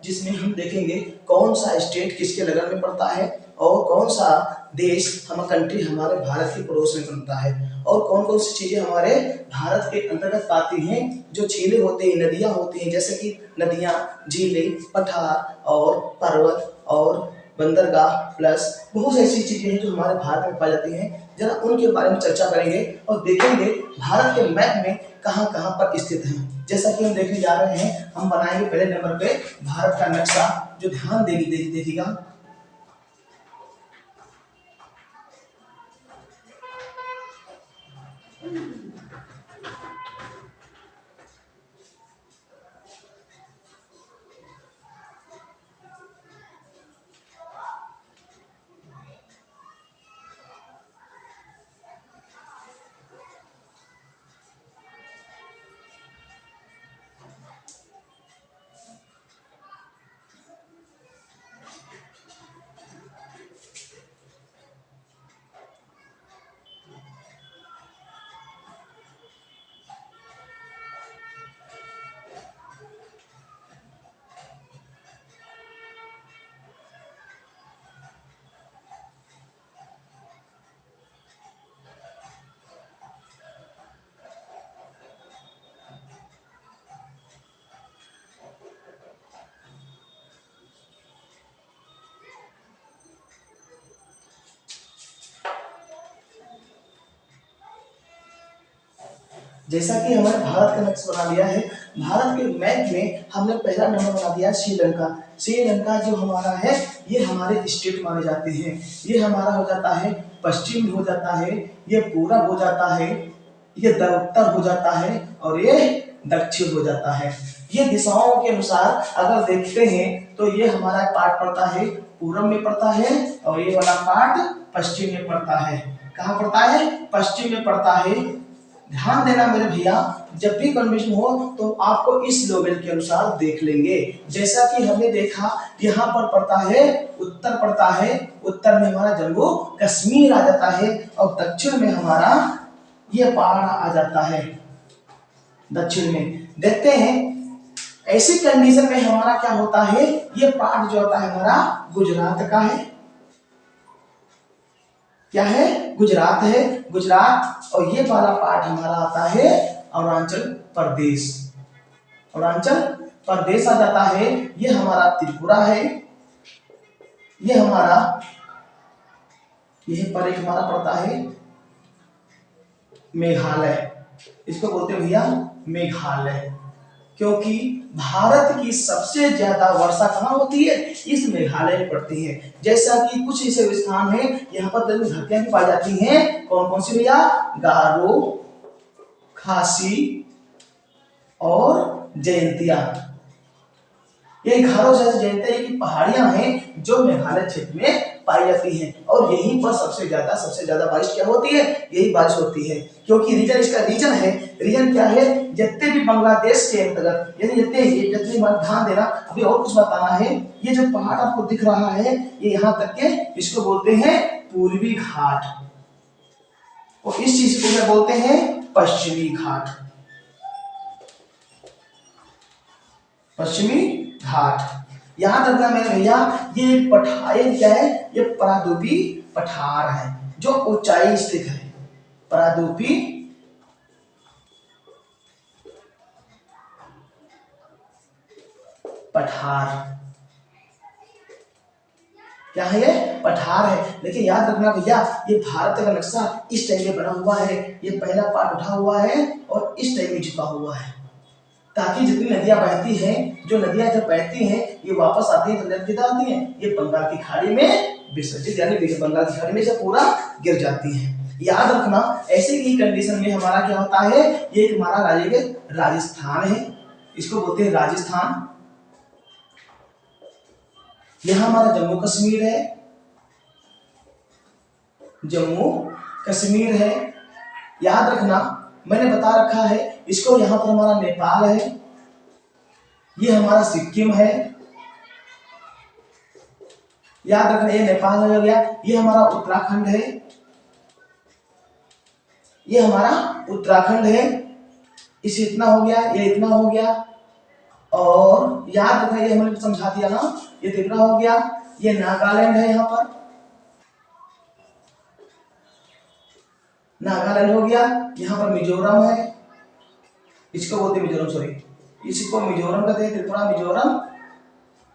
जिसमें हम देखेंगे कौन सा स्टेट किसके लगन में पड़ता है और कौन सा देश कंट्री हमारे भारत के पड़ोस में पड़ता है और कौन कौन सी चीजें हमारे भारत के अंतर्गत आती हैं। जो झीलें होती हैं, नदियां होती हैं, जैसे कि नदियां, झीलें, पठार और पर्वत और बंदरगाह प्लस बहुत ऐसी चीजें हैं जो हमारे भारत में पाई जाती हैं। जरा उनके बारे में चर्चा करेंगे और देखेंगे भारत के मैप में कहां कहां पर स्थित हैं। जैसा कि हम देखने जा रहे हैं, हम बनाएंगे पहले नंबर पे भारत का नक्शा, जो ध्यान देखिएगा। जैसा कि हमारे भारत का नक्शा बना लिया है, भारत के मैप में हमने पहला नंबर बना दिया श्रीलंका। श्रीलंका जो हमारा है, ये हमारे स्टेट माने जाते हैं। ये हमारा हो जाता है पश्चिम हो जाता है, ये पूरब हो जाता है, ये उत्तर हो जाता है और ये दक्षिण हो जाता है। ये दिशाओं के अनुसार अगर देखते हैं तो ये हमारा पार्ट पड़ता है पूरब में पड़ता है और ये वाला पार्ट पश्चिम में पड़ता है। कहाँ पड़ता है? पश्चिम में पड़ता है। ध्यान देना मेरे भैया, जब भी कन्फ्यूजन हो तो आपको इस लेवल के अनुसार देख लेंगे। जैसा कि हमने देखा, यहाँ पर पड़ता है उत्तर पड़ता है, उत्तर में हमारा जम्मू कश्मीर आ जाता है और दक्षिण में हमारा ये पहाड़ आ जाता है। दक्षिण में देखते हैं, ऐसी कंडीशन में हमारा क्या होता है, ये पार्ट जो होता है हमारा गुजरात का है। क्या है? गुजरात है। गुजरात और ये वाला पार्ट हमारा आता है अरुणाचल प्रदेश। अरुणाचल प्रदेश आ जाता है। ये हमारा त्रिपुरा है। ये हमारा यहीं पर एक हमारा पड़ता है मेघालय। इसको बोलते हैं भैया मेघालय, क्योंकि भारत की सबसे ज्यादा वर्षा कहाँ होती है? इस मेघालय में पड़ती है। जैसा कि कुछ ऐसे स्थान है, यहाँ पर धरतियां भी पाई जाती हैं। कौन कौन सी भैया? गारो, खासी और जयंतिया। ये गारो जयंतिया की पहाड़ियां हैं जो मेघालय क्षेत्र में पाई जाती हैं और यहीं पर सबसे ज्यादा बारिश क्या होती है? यही बारिश होती है, क्योंकि रीजन इसका रीजन है। रीजन क्या है? जितने भी बांग्लादेश के अंतर्गत, यानी जितने ध्यान देना, अभी और कुछ बताना है। ये जो पहाड़ आपको दिख रहा है, ये यहाँ तक के इसको बोलते हैं पूर्वी घाट और इस चीज को क्या बोलते हैं? पश्चिमी घाट। पश्चिमी घाट याद रखना मेरे भैया। ये पठार क्या है? ये प्रादुपी पठार है जो ऊंचाई स्थित है। प्रादुपी पठार क्या है? ये पठार है। लेकिन याद रखना भैया, ये भारत का नक्शा इस टाइप में बना हुआ है। ये पहला पार्ट उठा हुआ है और इस टाइप में झुका हुआ है, ताकि जितनी नदियां बहती हैं, जो नदियां जब बहती हैं ये वापस आती हैं तो नदी किधर आती हैं? ये बंगाल की खाड़ी में विसर्जित, यानी बंगाल की खाड़ी में से पूरा गिर जाती हैं। याद रखना, ऐसे की कंडीशन में हमारा क्या होता है? ये हमारा राज्य राजस्थान है, इसको बोलते हैं राजस्थान। यहां हमारा जम्मू कश्मीर है, जम्मू कश्मीर है। याद रखना, मैंने बता रखा है इसको। यहां पर हमारा नेपाल है, ये हमारा सिक्किम है। याद रखना, ये नेपाल हो गया। ये हमारा उत्तराखंड है, ये हमारा उत्तराखंड है। इसे इतना हो गया, ये इतना हो गया। और याद रखना, ये हमने समझा दिया ना, ये त्रिपुरा हो गया, ये नागालैंड है, यहाँ पर नागालैंड हो गया, यहाँ पर मिजोरम है, इसको बोलते हैं मिजोरम, सॉरी इसको मिजोरम कहते हैं, त्रिपुरा, मिजोरम,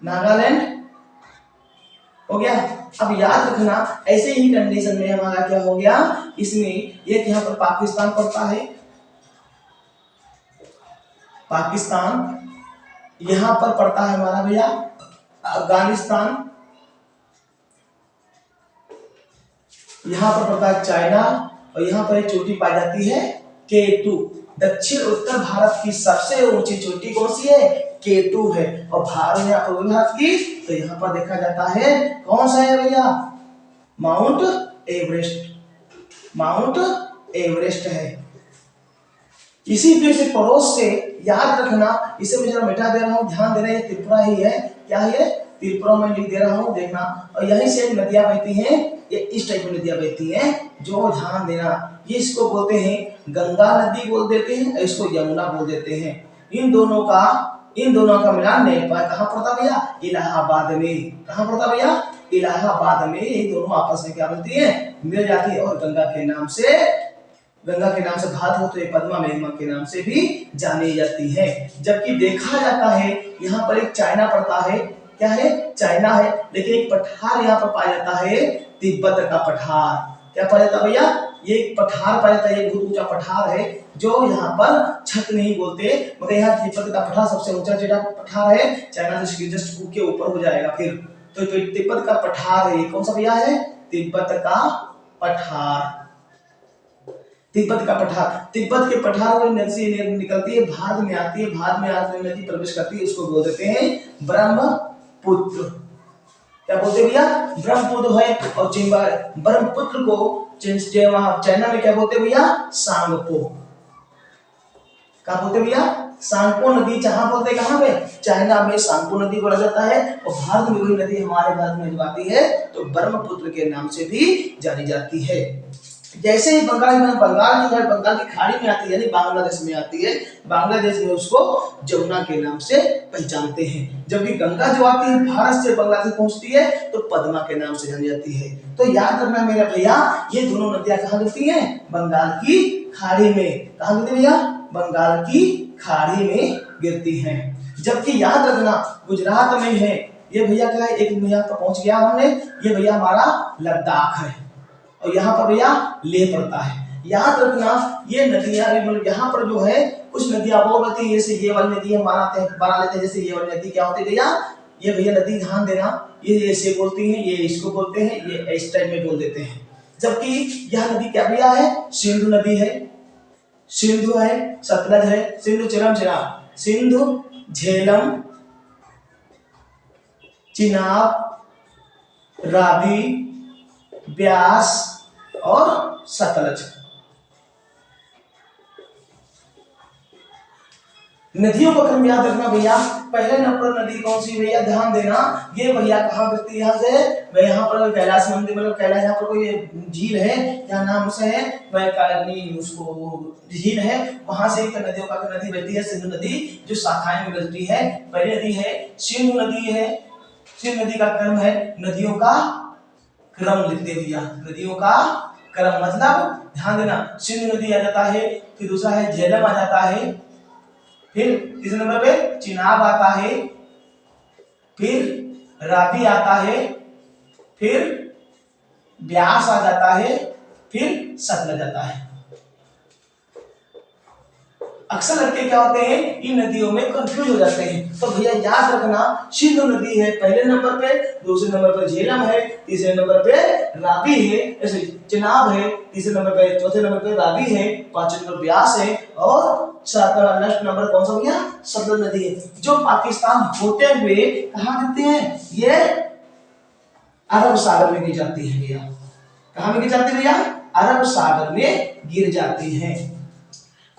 नागालैंड हो गया। अब याद रखना ऐसे ही कंडीशन में हमारा क्या हो गया, इसमें एक यहाँ पर पाकिस्तान पड़ता है, पाकिस्तान, यहाँ पर पड़ता है हमारा भैया अफगानिस्तान, यहाँ पर पड़ता है चाइना, और यहाँ पर एक चोटी पाई जाती है K2। दक्षिण उत्तर भारत की सबसे ऊंची चोटी कौन सी है, K2 है। और भारत की तो यहाँ पर देखा जाता है कौन सा है भैया, माउंट एवरेस्ट, माउंट एवरेस्ट है। इसी पे से पड़ोस से याद रखना, इसे मैं जरा मिटा दे रहा हूँ, ध्यान देना, ये त्रिपुरा ही है, क्या है त्रिपुरा में लिख दे रहा हूँ, देखना। और यहीं से नदियां बहती हैं, ये इस टाइप की नदियां बहती हैं, जो ध्यान देना, ये इसको बोलते हैं गंगा नदी बोल देते हैं, इसको यमुना बोल देते हैं। इन दोनों का मिलान नेपाल कहाँ पड़ता भैया, इलाहाबाद में। कहाँ पड़ता भैया, इलाहाबाद में। ये दोनों आपस में क्या बोलती है, मिल जाती है, और गंगा के नाम से भारत हो तो ये पद्मा महिमा के नाम से भी जानी जाती है। जबकि देखा जाता है यहाँ पर एक चाइना पड़ता है, क्या है, चाइना है, लेकिन एक पठार यहाँ पर पाया जाता है, तिब्बत का पठार। क्या पाया जाता है भैया, ये पठार पाया जाता है, ये बहुत ऊंचा पठार है, जो यहाँ पर छत नहीं बोलते, मगर यहाँ तिब्बत का पठार सबसे ऊंचा पठार है, चाइना से जस्ट के ऊपर हो जाएगा फिर, तो तिब्बत का पठार है। कौन सा भैया है, तिब्बत का पठार, तिब्बत का पठार। तिब्बत के पठार में नदी निकलती है, भारत में आती है, भारत में आती है, नदी प्रवेश करती है, उसको बोल देते हैं ब्रह्मपुत्र। क्या बोलते हैं भैया, ब्रह्मपुत्र है। और ब्रह्मपुत्र को चाइना में क्या बोलते हैं भैया, सांगपो। क्या बोलते हैं भैया, सांगपो नदी। जहां बोलते हैं कहां पे, चाइना में सांगपो नदी बोला जाता है, और भारत में वही नदी हमारे भारत में आती है तो ब्रह्मपुत्र के नाम से भी जानी जाती है। जैसे ही बंगाल की खाड़ी में आती है, यानी बांग्लादेश में आती है, बांग्लादेश में उसको जमुना के नाम से पहचानते हैं। जबकि गंगा जो आती है भारत से बांग्लादेश पहुंचती है तो पद्मा के नाम से जानी जाती है। तो याद रखना मेरे भैया, ये दोनों नदियां कहाँ गिरती हैं, बंगाल की खाड़ी में। कहाँ गिरती भैया, बंगाल की खाड़ी में गिरती हैं। जबकि याद रखना गुजरात में है, ये भैया क्या है, एक यहाँ पर पहुंच गया हमने, ये भैया हमारा लद्दाख है, और यहाँ पर भैया लेह पड़ता है। याद रखना ये नदियां, मतलब यहाँ पर जो है कुछ नदियां वो होती है, जैसे ये वाली नदी हम बना लेते हैं, जैसे ये वाली नदी क्या होती है भैया, ये भैया नदी ध्यान देना, ये ऐसे बोलती है, ये इसको बोलते हैं, ये इस टाइप में बोल देते हैं। जबकि यह नदी क्या भैया है, सिंधु नदी है, सिंधु है, सतलज है, सिंधु सिंधु झेलम, चिनाब, रावी, ब्यास और सतलज। नदियों का क्रम याद रखना भैया। पहले नंबर नदी कौन सी भैया, ध्यान देना, ये भैया कहाँ गिरती है, यहाँ से मैं यहाँ पर कैलाश मंदिर, मतलब कैलाश, यहाँ पर कोई झील है, क्या नाम से है, मैं उसको झील है, वहां से एक नदियों का नदी बहती है, सिंधु नदी, जो शाखाएं में मिलती है। पहली नदी है सिंधु नदी है, सिंधु नदी का क्रम है, नदियों का क्रम लिखते भैया, नदियों का क्रम, मतलब ध्यान देना, सिंधु नदी आ जाता है, फिर दूसरा है झेलम आ जाता है, फिर तीसरे नंबर पे चिनाब आता है, फिर रावी आता है, फिर ब्यास आ जाता है, फिर सतलज आता है। अक्सर लड़के क्या होते हैं, इन नदियों में कंफ्यूज हो जाते हैं। तो भैया याद रखना, सिंधु नदी है पहले नंबर पे, दूसरे नंबर पर झेलम है, तीसरे नंबर पे रावी है, ऐसे चिनाब है, तीसरे नंबर पे, चौथे नंबर पे रावी है, पांचवें नंबर ब्यास है, और नेक्स्ट नंबर कौन सा हो गया, सतलज नदी है, जो पाकिस्तान होते हुए कहाँ गिरते हैं, ये अरब सागर में गिर जाती है भैया। कहाँ में गिर जाती है भैया, अरब सागर में गिर जाती है।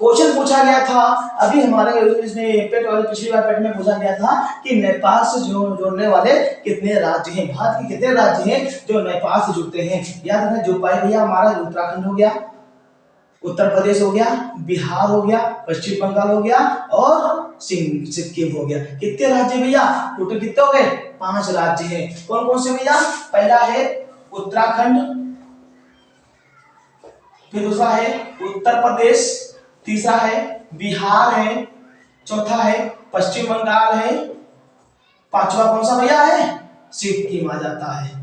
क्वेश्चन पूछा गया था अभी हमारे इसमें पेट वाले, पिछली बार पेट में पूछा गया था कि नेपाल से जोड़ने वाले कितने राज्य हैं, भारत के कितने राज्य हैं जो नेपाल से जुड़ते हैं। याद रखना, जो पाई भैया हमारा उत्तराखंड हो गया, उत्तर प्रदेश हो गया, बिहार हो गया, पश्चिम बंगाल हो गया, और सिक्किम हो गया। कितने राज्य भैया? टोटल कितने हो गए? 5 राज्य हैं। कौन कौन से भैया? पहला है उत्तराखंड, फिर दूसरा है उत्तर प्रदेश, तीसरा है बिहार है, चौथा है पश्चिम बंगाल है, पांचवा कौन सा भैया है? सिक्किम आ जाता है।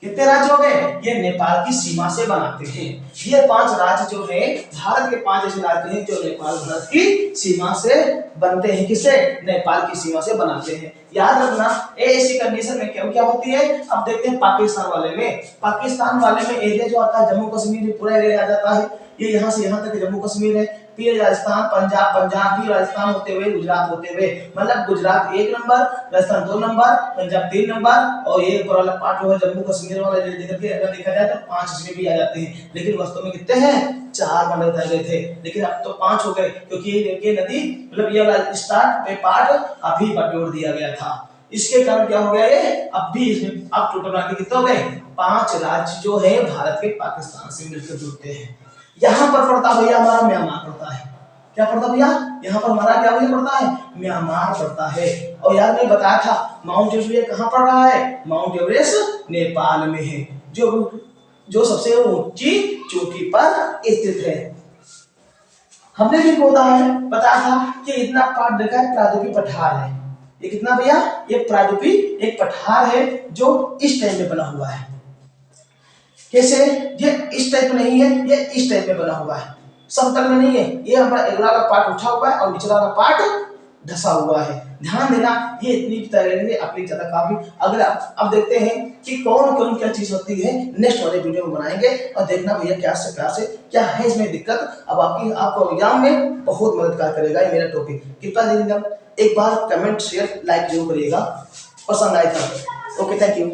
कितने राज्य हो गए? ये नेपाल की सीमा से बनाते हैं। ये 5 राज्य जो है भारत के 5 ऐसे राज्य हैं जो नेपाल भारत की सीमा से बनते हैं। किसे? नेपाल की सीमा से बनाते हैं। याद रखना ऐसी कंडीशन में क्या क्या होती है। अब देखते हैं पाकिस्तान वाले में। पाकिस्तान वाले में एरिया जो आता है जम्मू कश्मीर पूरा एरिया आ जाता है। ये यहाँ से यहाँ तक जम्मू कश्मीर है। फिर राजस्थान, पंजाब, पंजाब भी राजस्थान होते हुए गुजरात होते हुए, मतलब Gujarat 1 number, Rajasthan 2 number, Punjab 3 number, और ये पूरा पार्ट जो है जम्मू कश्मीर वाला अगर देखा जाए तो 5 इसमें भी आ जाते हैं। लेकिन वास्तव में कितने हैं? 4 बने गए थे, लेकिन अब तो 5 हो गए क्योंकि ये नदी मतलब ये वाला स्टार्ट पे पार्ट अभी बटोर दिया गया था। इसके कारण क्या हो गया? ये अब भी इसमें अब टोटल मिला के कितने हो गए? 5 राज्य जो है भारत के पाकिस्तान से मिलकर जुड़ते हैं। यहाँ पर पड़ता भैया हमारा म्यांमार पड़ता है। क्या पड़ता भैया? यहाँ पर हमारा क्या भैया पड़ता है? म्यांमार पड़ता है। और यार मैंने बताया था माउंट एवरेस्ट कहाँ पड़ रहा है? माउंट एवरेस्ट नेपाल में है, जो सबसे ऊंची चोटी पर स्थित है। हमने भी बताया था कि इतना पार्ट देखा है प्रायद्वीपीय पठार है। ये कितना भैया? ये प्रायद्वीपीय एक पठार है जो इस टाइप में बना हुआ है। कैसे? ये इस टाइप में नहीं है, ये इस टाइप में बना हुआ है, समतल में नहीं है। ये हमारा अगला वाला पार्ट उठा हुआ है और निचला वाला पार्ट धसा हुआ है। ध्यान देना ये इतनी तरह में अपनी ज्यादा काफी। अगर अब देखते हैं कि कौन कौन क्या चीज होती है, नेक्स्ट वाले वीडियो में बनाएंगे और देखना भैया क्या है इसमें दिक्कत। अब आपको एग्जाम में बहुत मददगार करेगा ये मेरा टॉपिक। कितना देंगे? एक बार कमेंट शेयर लाइक जरूर करिएगा, पसंद आए तो। Okay, thank you.